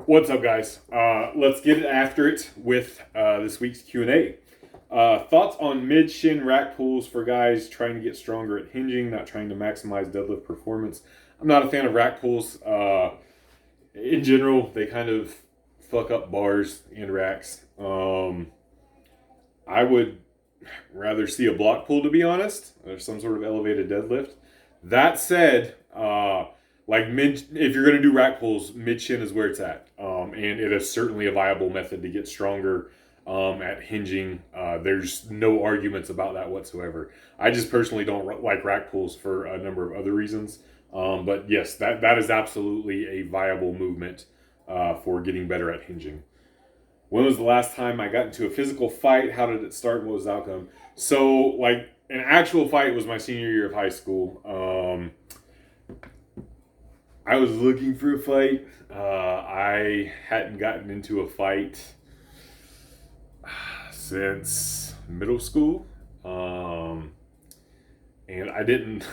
What's up, guys? Let's get after it with this week's Q&A. Thoughts on mid-shin rack pulls for guys trying to get stronger at hinging, not trying to maximize deadlift performance. I'm not a fan of rack pulls. In general, they kind of fuck up bars and racks. I would rather see a block pull, to be honest, or some sort of elevated deadlift. That said, if you're going to do rack pulls, mid shin is where it's at, and it is certainly a viable method to get stronger at hinging. There's no arguments about that whatsoever. I just personally don't like rack pulls for a number of other reasons, but yes, that is absolutely a viable movement for getting better at hinging. When was the last time I got into a physical fight? How did it start? And what was the outcome? So, like, an actual fight was my senior year of high school. I was looking for a fight. I hadn't gotten into a fight since middle school. And I didn't.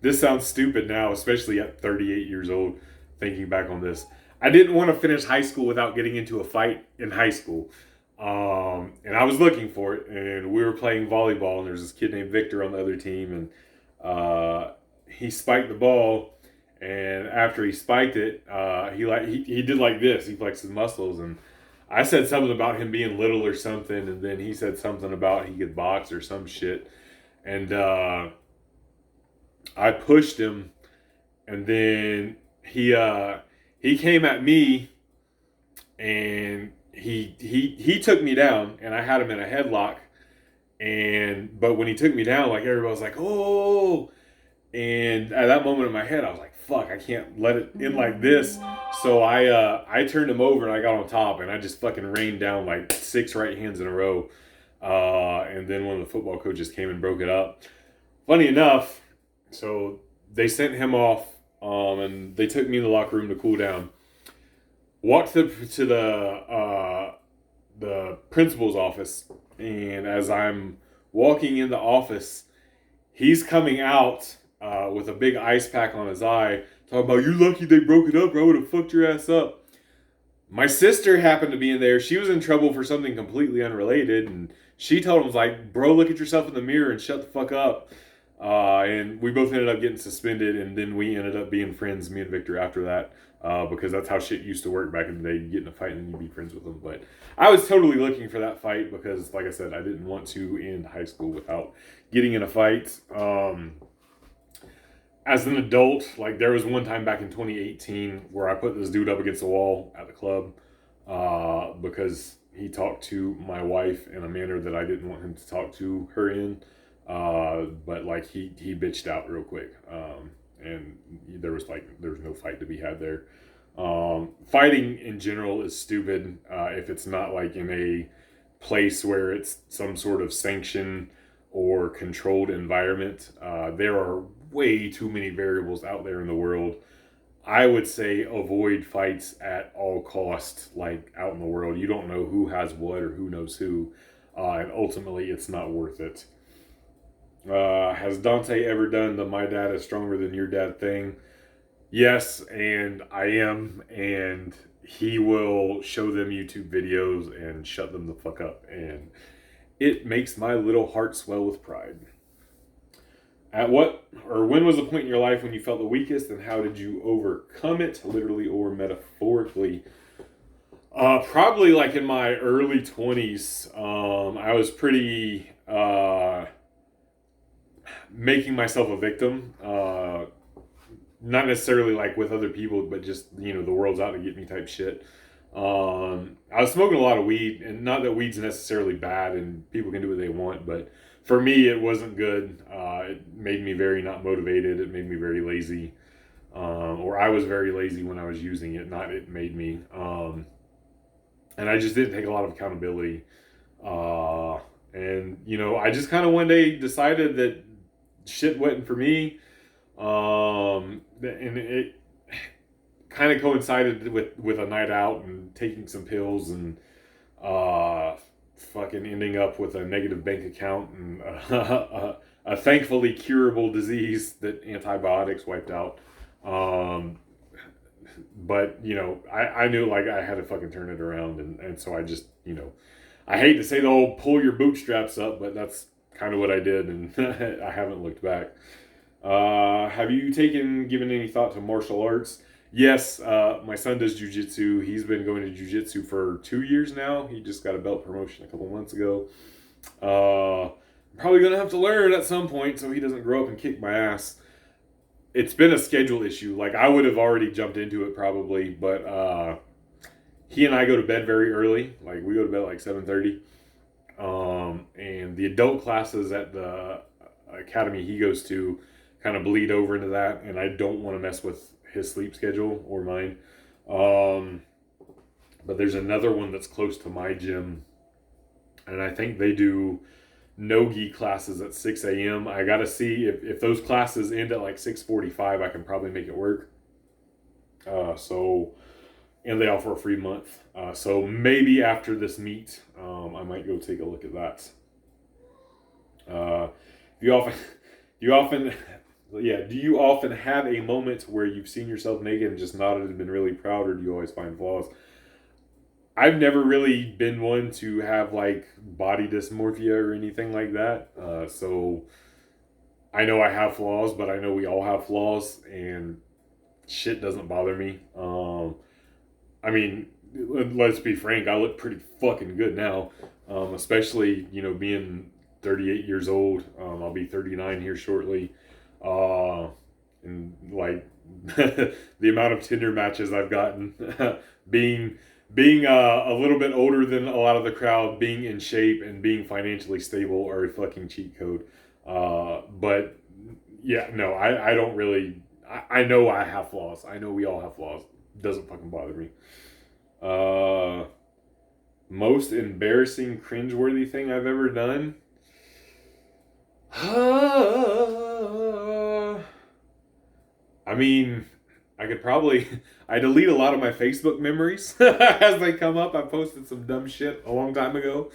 This sounds stupid now, especially at 38 years old, thinking back on this. I didn't want to finish high school without getting into a fight in high school. And I was looking for it, and we were playing volleyball, and there was this kid named Victor on the other team, and he spiked the ball, and after he spiked it, he did like this. He flexed his muscles, and I said something about him being little or something, and then he said something about he could box or some shit, and I pushed him, and then he came at me, and he took me down, and I had him in a headlock, but when he took me down, like, everybody was like, "Oh!" And at that moment in my head, I was like, "Fuck, I can't let it in like this." So I turned him over and I got on top, and I just fucking rained down like 6 right hands in a row. And then one of the football coaches came and broke it up. Funny enough, so they sent him off, and they took me in the locker room to cool down. Walked to the principal's office, and as I'm walking in the office, he's coming out with a big ice pack on his eye, talking about, "You lucky they broke it up, or I would have fucked your ass up." My sister happened to be in there. She was in trouble for something completely unrelated, and she told him, like, "Bro, look at yourself in the mirror and shut the fuck up." And we both ended up getting suspended, and then we ended up being friends, me and Victor, after that, because that's how shit used to work back in the day. You get in a fight and then you'd be friends with them. But I was totally looking for that fight because, like I said, I didn't want to end high school without getting in a fight. As an adult, like, there was one time back in 2018 where I put this dude up against the wall at the club because he talked to my wife in a manner that I didn't want him to talk to her in. But like, he bitched out real quick, and there was no fight to be had there. Fighting in general is stupid if it's not like in a place where it's some sort of sanction or controlled environment. There are way too many variables out there in the world. I would say avoid fights at all costs. Like, out in the world, you don't know who has what or who knows who, and ultimately it's not worth it. Has Dante ever done the "my dad is stronger than your dad" thing? Yes, and I am, and he will show them YouTube videos and shut them the fuck up, and it makes my little heart swell with pride. At what or when was the point in your life when you felt the weakest, and how did you overcome it, literally or metaphorically? Probably like in my early 20s. I was pretty making myself a victim. Not necessarily like with other people, but just, the world's out to get me type shit. I was smoking a lot of weed, and not that weed's necessarily bad and people can do what they want, but for me, it wasn't good. It made me very not motivated. It made me very lazy. Or I was very lazy when I was using it, not it made me. And I just didn't take a lot of accountability. I just kind of one day decided that shit wasn't for me. And it kind of coincided with a night out and taking some pills and fucking ending up with a negative bank account and a thankfully curable disease that antibiotics wiped out. but I knew like I had to fucking turn it around, and so I just I hate to say the old pull your bootstraps up, but that's kind of what I did, and I haven't looked back. Have you given any thought to martial arts? Yes, my son does jujitsu. He's been going to jujitsu for 2 years now. He just got a belt promotion a couple months ago. Probably gonna have to learn at some point so he doesn't grow up and kick my ass. It's been a schedule issue. Like I would have already jumped into it probably, but he and I go to bed very early. Like we go to bed at like 7:30. And the adult classes at the academy he goes to kind of bleed over into that, and I don't want to mess with his sleep schedule or mine. Um, but there's another one that's close to my gym, and I think they do no-gi classes at 6 a.m. I gotta see if those classes end at like 6:45. I can probably make it work. So and they offer a free month. So maybe after this meet, I might go take a look at that. Uh, you often, you often, yeah. Do you often have a moment where you've seen yourself naked and just nodded and been really proud, or do you always find flaws? I've never really been one to have like body dysmorphia or anything like that. So I know I have flaws, but I know we all have flaws, and shit doesn't bother me. I mean, let's be frank. I look pretty fucking good now, especially being 38 years old. I'll be 39 here shortly, and like the amount of Tinder matches I've gotten, being a little bit older than a lot of the crowd, being in shape and being financially stable are a fucking cheat code. But yeah, no, I don't really. I know I have flaws. I know we all have flaws. Doesn't fucking bother me. Uh, Most embarrassing, cringeworthy thing I've ever done. I mean, I could probably. I delete a lot of my Facebook memories as they come up. I posted some dumb shit a long time ago.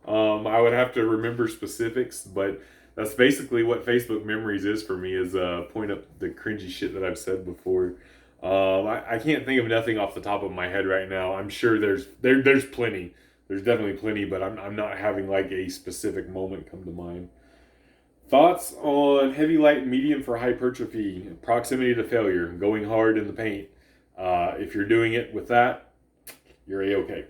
I would have to remember specifics, but that's basically what Facebook memories is for me. Is point up the cringy shit that I've said before. I can't think of nothing off the top of my head right now. I'm sure there's plenty. There's definitely plenty, but I'm not having like a specific moment come to mind. Thoughts on heavy, light, and medium for hypertrophy, proximity to failure, going hard in the paint. If you're doing it with that, you're a-okay.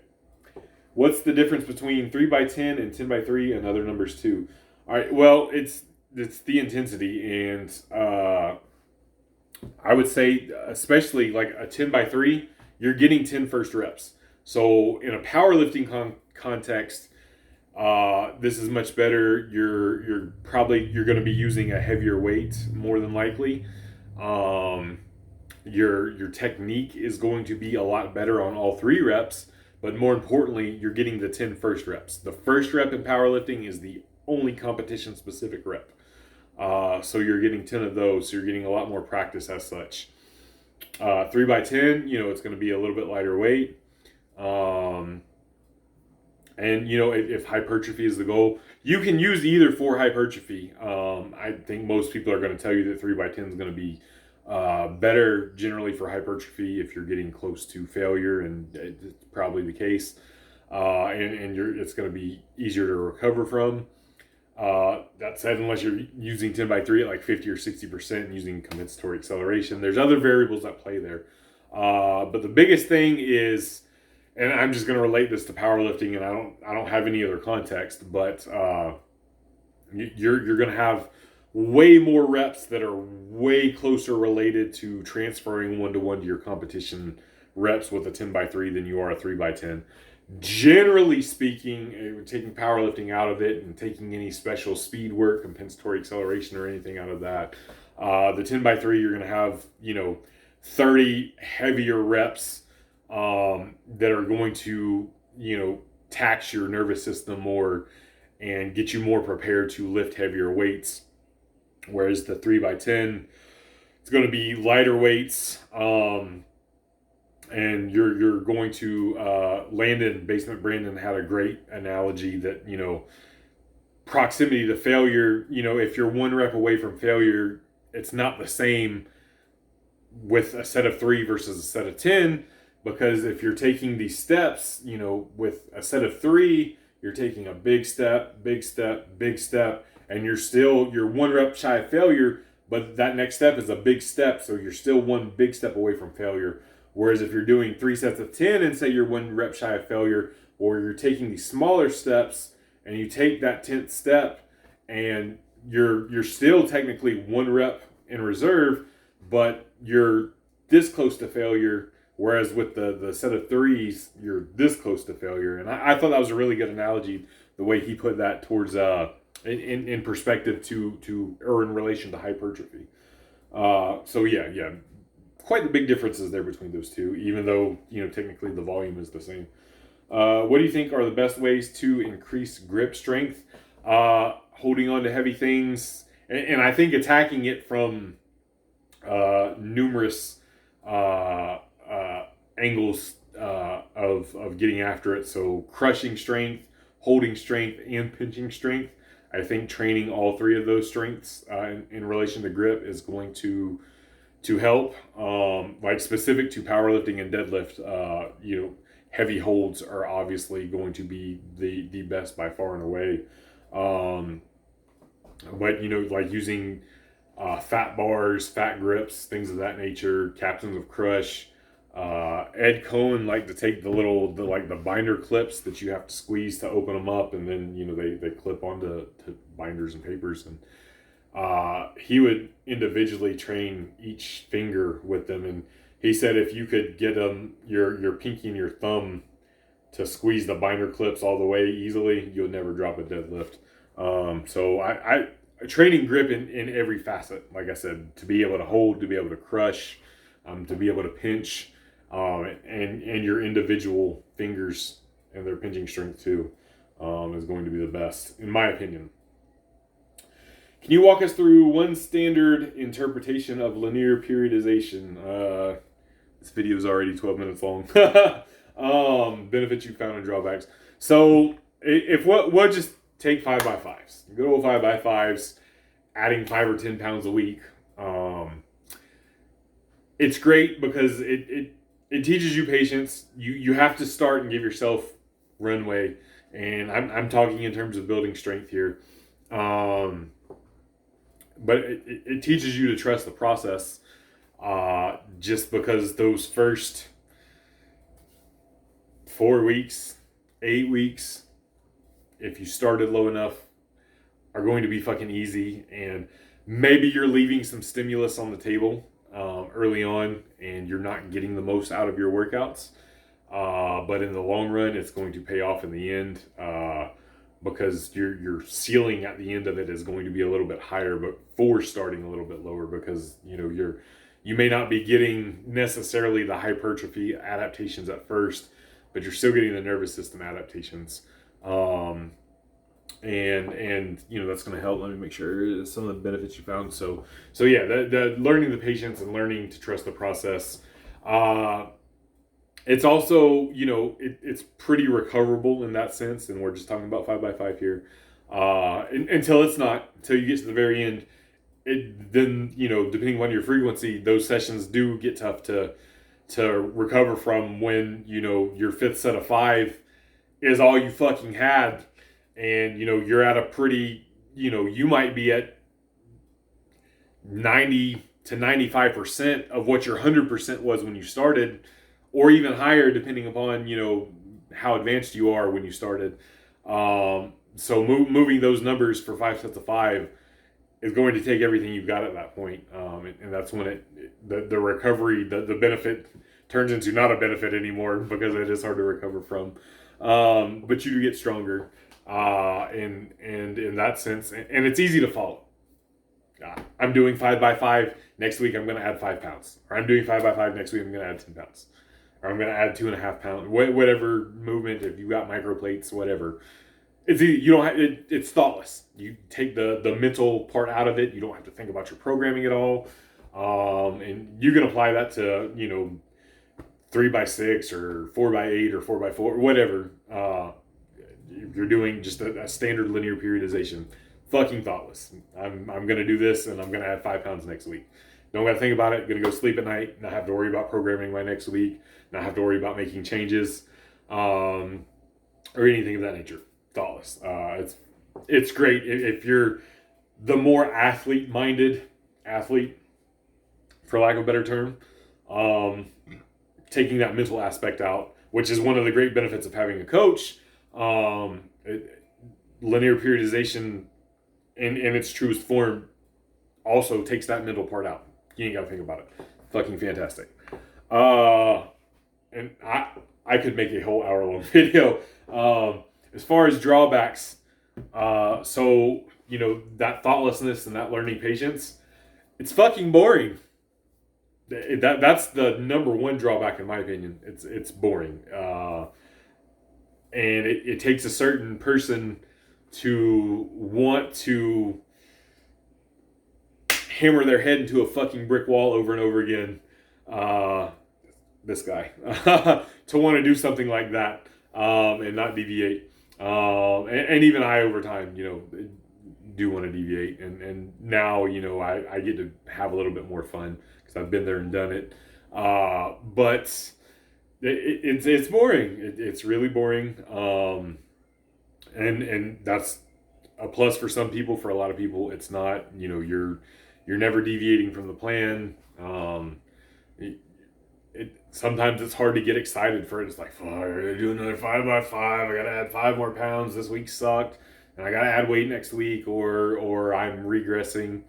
What's the difference between 3x10 and 10x3 and other numbers too? All right, well, it's the intensity, and I would say, especially like a 10x3, you're getting 10 first reps. So in a powerlifting context, this is much better. You're going to be using a heavier weight more than likely. Um, your technique is going to be a lot better on all 3 reps, but more importantly, you're getting the 10 first reps. The first rep in powerlifting is the only competition specific rep. So you're getting 10 of those. So you're getting a lot more practice as such. 3x10, it's going to be a little bit lighter weight. And if hypertrophy is the goal, you can use either for hypertrophy. I think most people are going to tell you that 3x10 is going to be better generally for hypertrophy if you're getting close to failure, and it's probably the case. And it's going to be easier to recover from. That said, unless you're using 10x3 at like 50 or 60% using compensatory acceleration, there's other variables that play there. But the biggest thing is, and I'm just going to relate this to powerlifting, and I don't have any other context, but you're going to have way more reps that are way closer related to transferring 1-to-1 to your competition reps with a 10x3 than you are a 3x10. Generally speaking, taking powerlifting out of it and taking any special speed work, compensatory acceleration, or anything out of that, the 10x3 you're going to have 30 heavier reps that are going to tax your nervous system more and get you more prepared to lift heavier weights. Whereas the 3x10, it's going to be lighter weights. And you're going to Landon Basement Brandon had a great analogy that proximity to failure. If you're 1 rep away from failure, it's not the same with a set of 3 versus a set of 10, because if you're taking these steps, with a set of 3, you're taking a big step, big step, big step, and you're 1 rep shy of failure, but that next step is a big step, so you're still 1 big step away from failure. Whereas if you're doing 3 sets of 10 and say you're 1 rep shy of failure, or you're taking these smaller steps and you take that 10th step and you're still technically 1 rep in reserve, but you're this close to failure. Whereas with the set of 3s, you're this close to failure. And I thought that was a really good analogy, the way he put that towards in perspective to or in relation to hypertrophy. So yeah, quite the big differences there between those two, even though technically the volume is the same. What do you think are the best ways to increase grip strength? Holding on to heavy things, and I think attacking it from numerous angles of getting after it. So crushing strength, holding strength, and pinching strength. I think training all 3 of those strengths in relation to grip is going to help. Like specific to powerlifting and deadlift, heavy holds are obviously going to be the best by far and away. But like using fat bars, fat grips, things of that nature, captains of crush. Ed Cohen liked to take the binder clips that you have to squeeze to open them up, and then they clip onto binders and papers, and he would individually train each finger with them. And he said if you could get your pinky and your thumb to squeeze the binder clips all the way easily, you'll never drop a deadlift. So I training grip in every facet, like I said, to be able to hold, to be able to crush, to be able to pinch, and your individual fingers and their pinching strength too, is going to be the best, in my opinion. Can you walk us through one standard interpretation of linear periodization? This video is already 12 minutes long. Benefits you found and drawbacks. So if we'll just take 5x5s, good old 5x5s, adding 5 or 10 pounds a week. It's great because it teaches you patience. You have to start and give yourself runway, and I'm talking in terms of building strength here. But it teaches you to trust the process, just because those first 4 weeks, 8 weeks, if you started low enough, are going to be fucking easy. And maybe you're leaving some stimulus on the table early on, and you're not getting the most out of your workouts. But in the long run, it's going to pay off in the end, because your ceiling at the end of it is going to be a little bit higher, but for starting a little bit lower, because you may not be getting necessarily the hypertrophy adaptations at first, but you're still getting the nervous system adaptations. And that's going to help. Let me make sure some of the benefits you found. So yeah, the learning the patience and learning to trust the process. It's also, it's pretty recoverable in that sense, and we're just talking about 5x5 here. Until it's not, until you get to the very end, then depending on your frequency, those sessions do get tough to recover from, when your 5th set of 5 is all you fucking had, and you're at a pretty, you might be at 90 to 95% of what your 100% was when you started, or even higher depending upon how advanced you are when you started. So moving those numbers for 5 sets of 5 is going to take everything you've got at that point, and that's when the recovery, the benefit turns into not a benefit anymore, because it is hard to recover from. But you do get stronger, and in that sense, and it's easy to follow. I'm doing 5x5 next week. I'm going to add 5 pounds, or I'm doing 5x5 next week. I'm going to add 10 pounds, or I'm going to add 2.5 pounds. Whatever movement, if you got microplates, whatever. It's easy. You don't have, it's thoughtless. You take the mental part out of it. You don't have to think about your programming at all, and you can apply that to 3x6 or 4x8 or 4x4 or whatever. You're doing just a standard linear periodization. Fucking thoughtless. I'm gonna do this, and I'm gonna add 5 pounds next week. Don't got to think about it. Going to go sleep at night. Not have to worry about programming my next week. Not have to worry about making changes, or anything of that nature. Thoughtless. It's great if you're the more athlete-minded athlete, for lack of a better term. Taking that mental aspect out, which is one of the great benefits of having a coach. Linear periodization in its truest form also takes that mental part out. You ain't got to think about it. Fucking fantastic. And I could make a whole hour-long video. As far as drawbacks, so, that thoughtlessness and that learning patience, it's fucking boring. That's the number one drawback in my opinion. It's boring, and it takes a certain person to want to hammer their head into a fucking brick wall over and over again. This guy to want to do something like that, and not deviate. And even I over time, do want to deviate, and now I get to have a little bit more fun. I've been there and done it, but it's boring. It's really boring, and that's a plus for some people. For a lot of people, it's not. You're never deviating from the plan. Sometimes it's hard to get excited for it. It's like, oh, I gotta do another 5x5. I gotta add 5 more pounds. This week sucked, and I gotta add weight next week, or I'm regressing.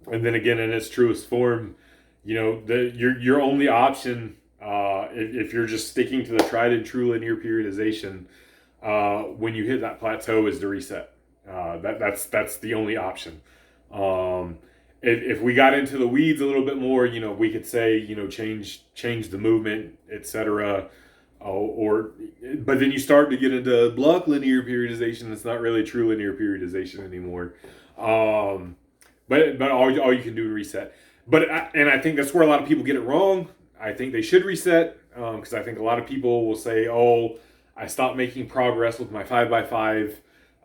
And then again, in its truest form, your only option, if you're just sticking to the tried and true linear periodization, when you hit that plateau, is to reset. That's the only option. If we got into the weeds a little bit more, we could say, change the movement, etc. But then you start to get into block linear periodization. It's not really true linear periodization anymore. But all you can do to reset. And I think that's where a lot of people get it wrong. I think they should reset, because I think a lot of people will say, oh, I stopped making progress with my 5x5.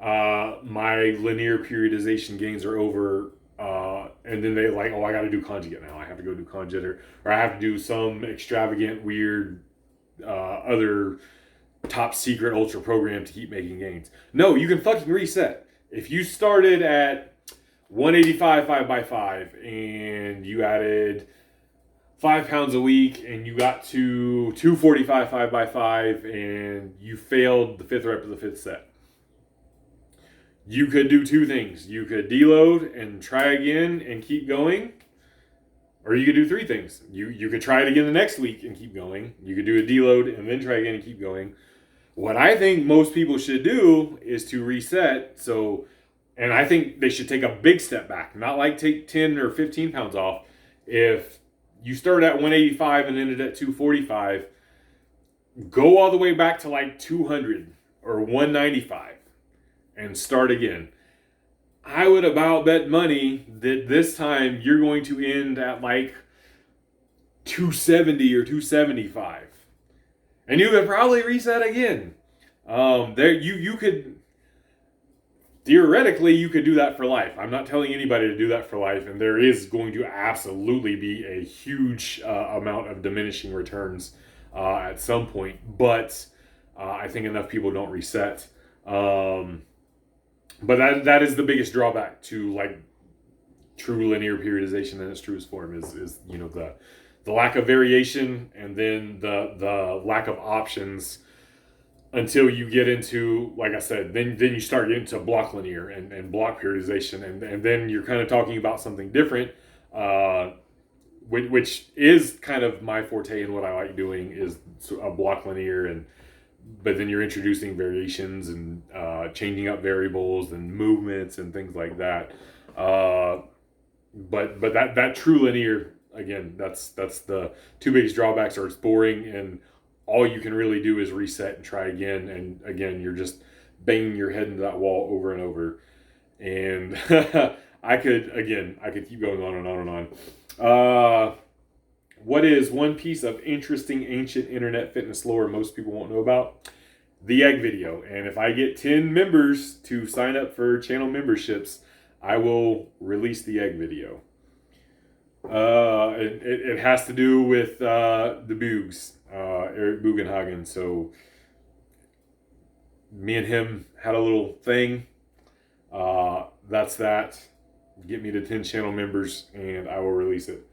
My linear periodization gains are over. And then they I got to do conjugate now. I have to go do conjugate, or I have to do some extravagant, weird, other top secret ultra program to keep making gains. No, you can fucking reset. If you started at 185 5x5 and you added 5 pounds a week and you got to 245 5x5 and you failed the 5th rep of the 5th set, you could do two things. You could deload and try again and keep going, or you could do three things. You could try it again the next week and keep going. You could do a deload and then try again and keep going. What I think most people should do is to reset. And I think they should take a big step back, not take 10 or 15 pounds off. If you started at 185 and ended at 245, go all the way back to 200 or 195 and start again. I would about bet money that this time you're going to end at 270 or 275. And you could probably reset again. You could... Theoretically, you could do that for life. I'm not telling anybody to do that for life, and there is going to absolutely be a huge amount of diminishing returns at some point, but I think enough people don't reset. But that is the biggest drawback to true linear periodization in its truest form is the lack of variation, and then the lack of options. Until you get into, like I said, then you start getting into block linear and block periodization, and then you're kind of talking about something different, which is kind of my forte and what I like doing is a block linear, but then you're introducing variations and changing up variables and movements and things like that. But that true linear, again, that's the two biggest drawbacks are it's boring, and all you can really do is reset and try again. And again, you're just banging your head into that wall over and over. And I could keep going on and on and on. What is one piece of interesting ancient internet fitness lore most people won't know about? The egg video. And if I get 10 members to sign up for channel memberships, I will release the egg video. It has to do with the Boogs, Eric Bugenhagen. So me and him had a little thing. That's that. Get me to 10 channel members and I will release it.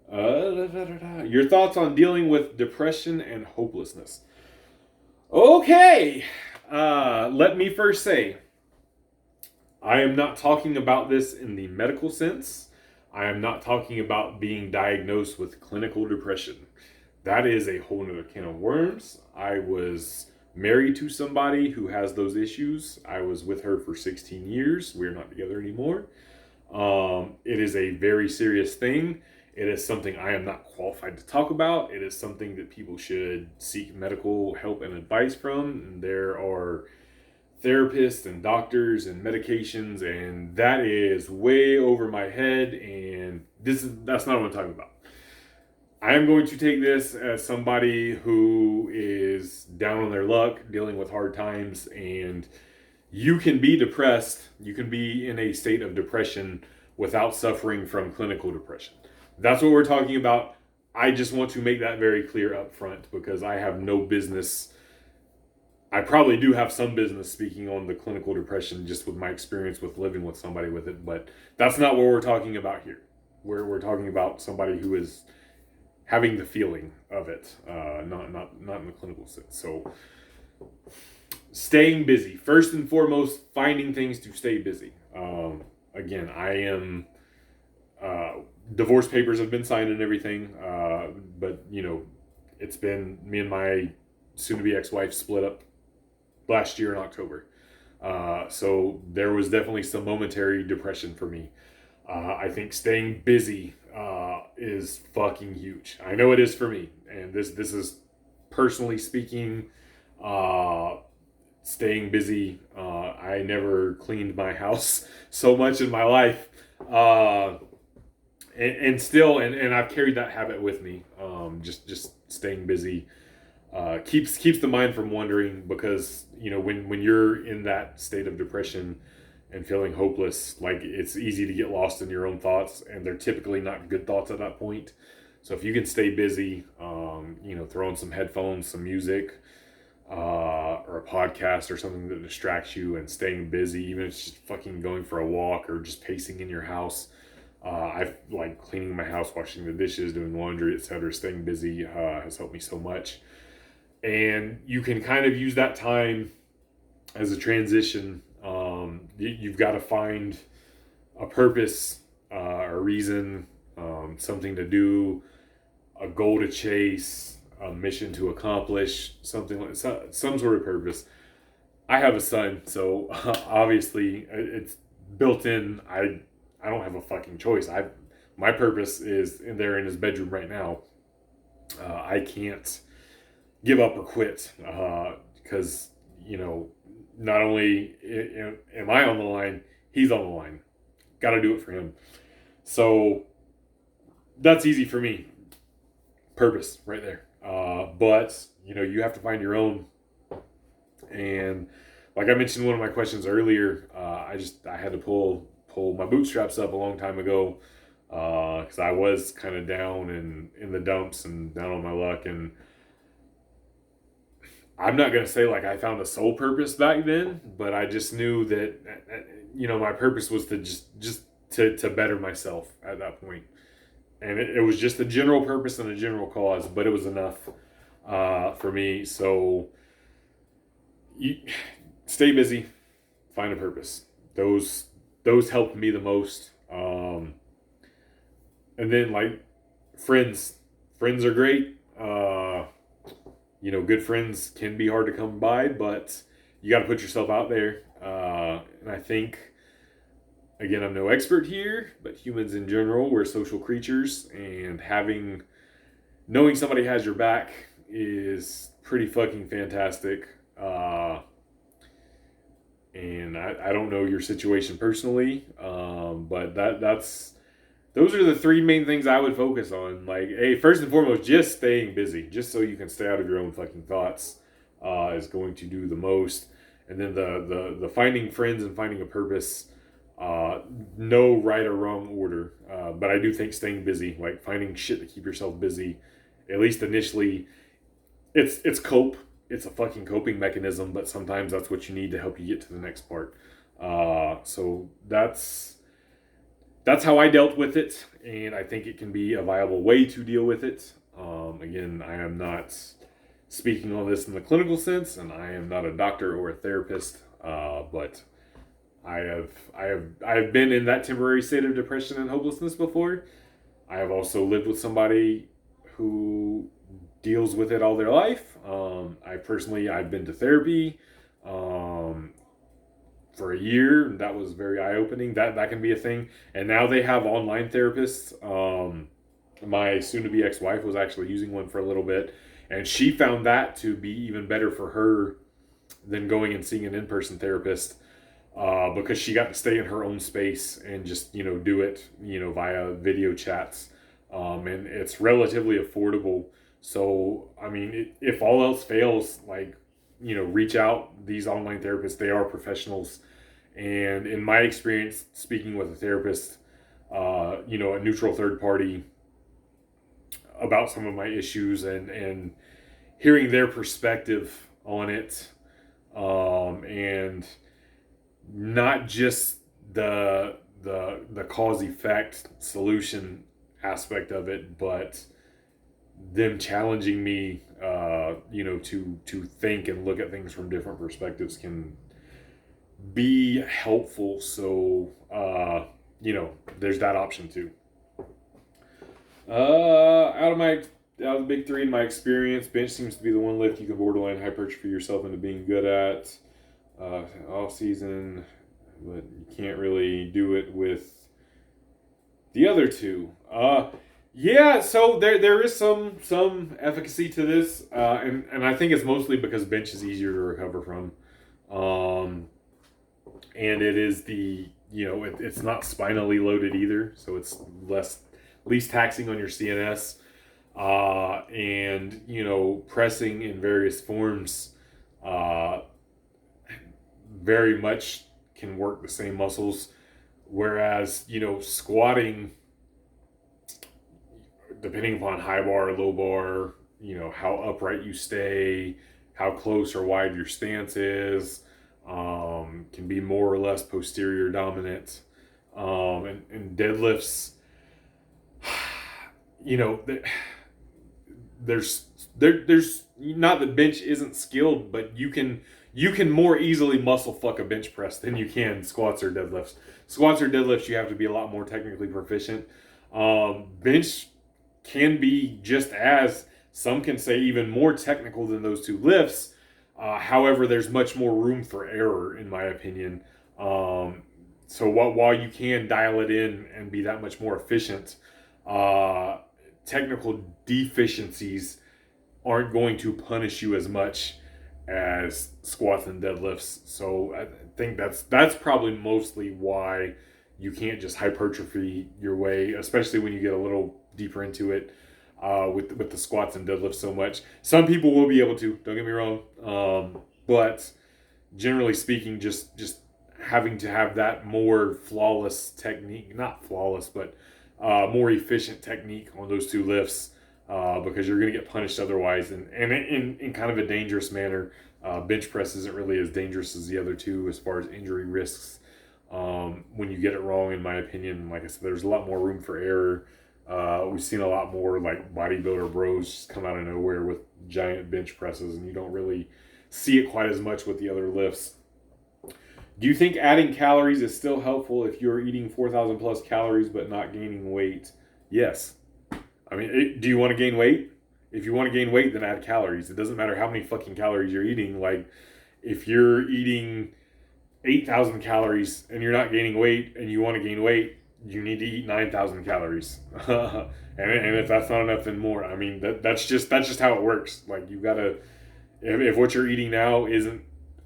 Your thoughts on dealing with depression and hopelessness. Okay. Let me first say, I am not talking about this in the medical sense. I am not talking about being diagnosed with clinical depression. That is a whole nother can of worms. I was married to somebody who has those issues. I was with her for 16 years. We're not together anymore. It is a very serious thing. It is something I am not qualified to talk about. It is something that people should seek medical help and advice from. And there are therapists and doctors and medications, and that is way over my head. And that's not what I'm talking about. I am going to take this as somebody who is down on their luck, dealing with hard times, and you can be depressed. You can be in a state of depression without suffering from clinical depression. That's what we're talking about. I just want to make that very clear up front because I have no business. I probably do have some business speaking on the clinical depression just with my experience with living with somebody with it, but that's not what we're talking about here. We're talking about somebody who is having the feeling of it, not in the clinical sense. So staying busy. First and foremost, finding things to stay busy. Again, I am... divorce papers have been signed and everything, but, it's been me and my soon-to-be ex-wife split up last year in October. So there was definitely some momentary depression for me. I think staying busy is fucking huge. I know it is for me. And this is personally speaking, staying busy. I never cleaned my house so much in my life. And still, I've carried that habit with me. Just staying busy keeps the mind from wandering because when you're in that state of depression and feeling hopeless, like it's easy to get lost in your own thoughts, and they're typically not good thoughts at that point. So if you can stay busy, throw in some headphones, some music, or a podcast or something that distracts you, and staying busy, even if it's just fucking going for a walk or just pacing in your house. I've like cleaning my house, washing the dishes, doing laundry, etc. Staying busy has helped me so much. And you can kind of use that time as a transition. You've got to find a purpose, a reason, something to do, a goal to chase, a mission to accomplish, something like some sort of purpose. I have a son, so obviously it's built in. I don't have a fucking choice. My purpose is in his bedroom right now. I can't give up or quit because not only am I on the line, he's on the line. Got to do it for him. So that's easy for me. Purpose right there. But you have to find your own. And like I mentioned in one of my questions earlier, I had to pull my bootstraps up a long time ago because I was kind of down and in the dumps and down on my luck. And I'm not going to say like I found a sole purpose back then, but I just knew that, my purpose was to just to better myself at that point. And it was just a general purpose and a general cause, but it was enough for me. So you stay busy, find a purpose. Those helped me the most. And then like friends are great. Good friends can be hard to come by, but you got to put yourself out there. And I think, again, I'm no expert here, but humans in general, we're social creatures, and knowing somebody has your back is pretty fucking fantastic. And I don't know your situation personally, but those are the three main things I would focus on. Like, hey, first and foremost, just staying busy, just so you can stay out of your own fucking thoughts, is going to do the most. And then the finding friends and finding a purpose, No right or wrong order, but I do think staying busy, like finding shit to keep yourself busy, at least initially, it's cope. It's a fucking coping mechanism, but sometimes that's what you need to help you get to the next part. So that's how I dealt with it, and I think it can be a viable way to deal with it. Again, I am not speaking on this in the clinical sense, and I am not a doctor or a therapist, but I have been in that temporary state of depression and hopelessness before. I have also lived with somebody who deals with it all their life. I've been to therapy um, for a year, and that was very eye opening. That can be a thing. And now they have online therapists. My soon to be ex wife was actually using one for a little bit, and she found that to be even better for her than going and seeing an in person therapist. Because she got to stay in her own space and just do it via video chats, and it's relatively affordable. So I mean, if all else fails, like reach out. These online therapists, they are professionals, and in my experience, speaking with a therapist, a neutral third party about some of my issues and hearing their perspective on it, and not just the cause effect solution aspect of it, but them challenging me, to think and look at things from different perspectives can be helpful. So, there's that option too. Out of the big three in my experience, bench seems to be the one lift you can borderline hypertrophy yourself into being good at all season, but you can't really do it with the other two. Yeah, so there is some efficacy to this, and I think it's mostly because bench is easier to recover from, and it is it's not spinally loaded either, so it's least taxing on your CNS, and pressing in various forms, very much can work the same muscles, whereas squatting, depending upon high bar, low bar, how upright you stay, how close or wide your stance is, can be more or less posterior dominant, and deadlifts, there's not that bench isn't skilled, but you can more easily muscle fuck a bench press than you can squats or deadlifts. Squats or deadlifts, you have to be a lot more technically proficient. Bench can be just as, some can say even more technical than those two lifts. However, there's much more room for error, in my opinion. So while you can dial it in and be that much more efficient, technical deficiencies aren't going to punish you as much as squats and deadlifts. So I think that's probably mostly why you can't just hypertrophy your way, especially when you get a little deeper into it, with the squats and deadlifts so much. Some people will be able to, don't get me wrong, but generally speaking, just having to have that more flawless technique, not flawless, but more efficient technique on those two lifts, because you're going to get punished otherwise, and in kind of a dangerous manner. Bench press isn't really as dangerous as the other two as far as injury risks, when you get it wrong, in my opinion. Like I said, there's a lot more room for error. We've seen a lot more like bodybuilder bros just come out of nowhere with giant bench presses, and you don't really see it quite as much with the other lifts. Do you think adding calories is still helpful if you're eating 4,000 plus calories but not gaining weight? Yes. I mean, do you want to gain weight? If you want to gain weight, then add calories. It doesn't matter how many fucking calories you're eating. Like, if you're eating 8,000 calories and you're not gaining weight and you want to gain weight, you need to eat 9,000 calories. and if that's not enough, then more. I mean, that's just how it works. Like, you gotta, if what you're eating now isn't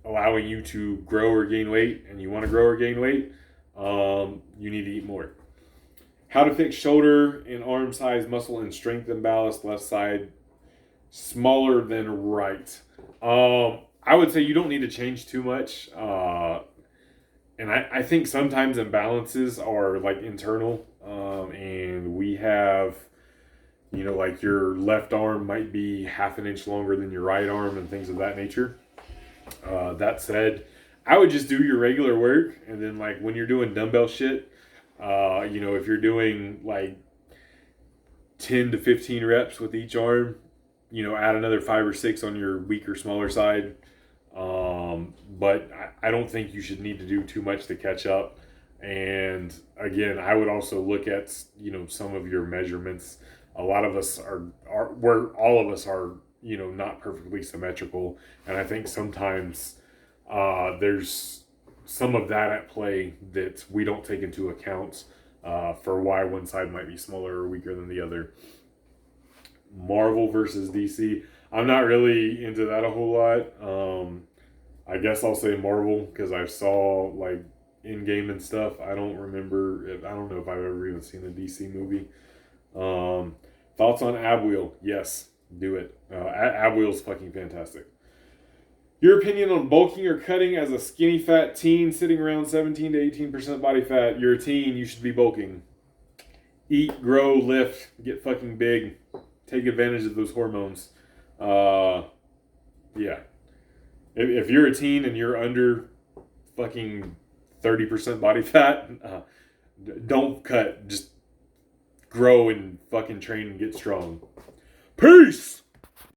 allowing you to grow or gain weight, and you want to grow or gain weight, you need to eat more. How to fix shoulder and arm size, muscle and strength imbalance, left side smaller than right. I would say you don't need to change too much. and I think sometimes imbalances are like internal, and we have, you know, like your left arm might be half an inch longer than your right arm and things of that nature. That said, I would just do your regular work, and then like when you're doing dumbbell shit, you know, if you're doing like 10 to 15 reps with each arm, you know, add another 5 or 6 on your weaker, smaller side. But I don't think you should need to do too much to catch up. And again, I would also look at, you know, some of your measurements. A lot of us are where all of us are, you know, not perfectly symmetrical. And I think sometimes there's some of that at play that we don't take into account for why one side might be smaller or weaker than the other. Marvel versus DC. I'm not really into that a whole lot. I guess I'll say Marvel because I saw like in-game and stuff. I don't remember. I don't know if I've ever even seen a DC movie. Thoughts on Ab Wheel? Yes, do it. Ab Wheel's fucking fantastic. Your opinion on bulking or cutting as a skinny fat teen sitting around 17 to 18% body fat. You're a teen, you should be bulking. Eat, grow, lift, get fucking big. Take advantage of those hormones. Yeah. If you're a teen and you're under fucking 30% body fat, don't cut. Just grow and fucking train and get strong. Peace!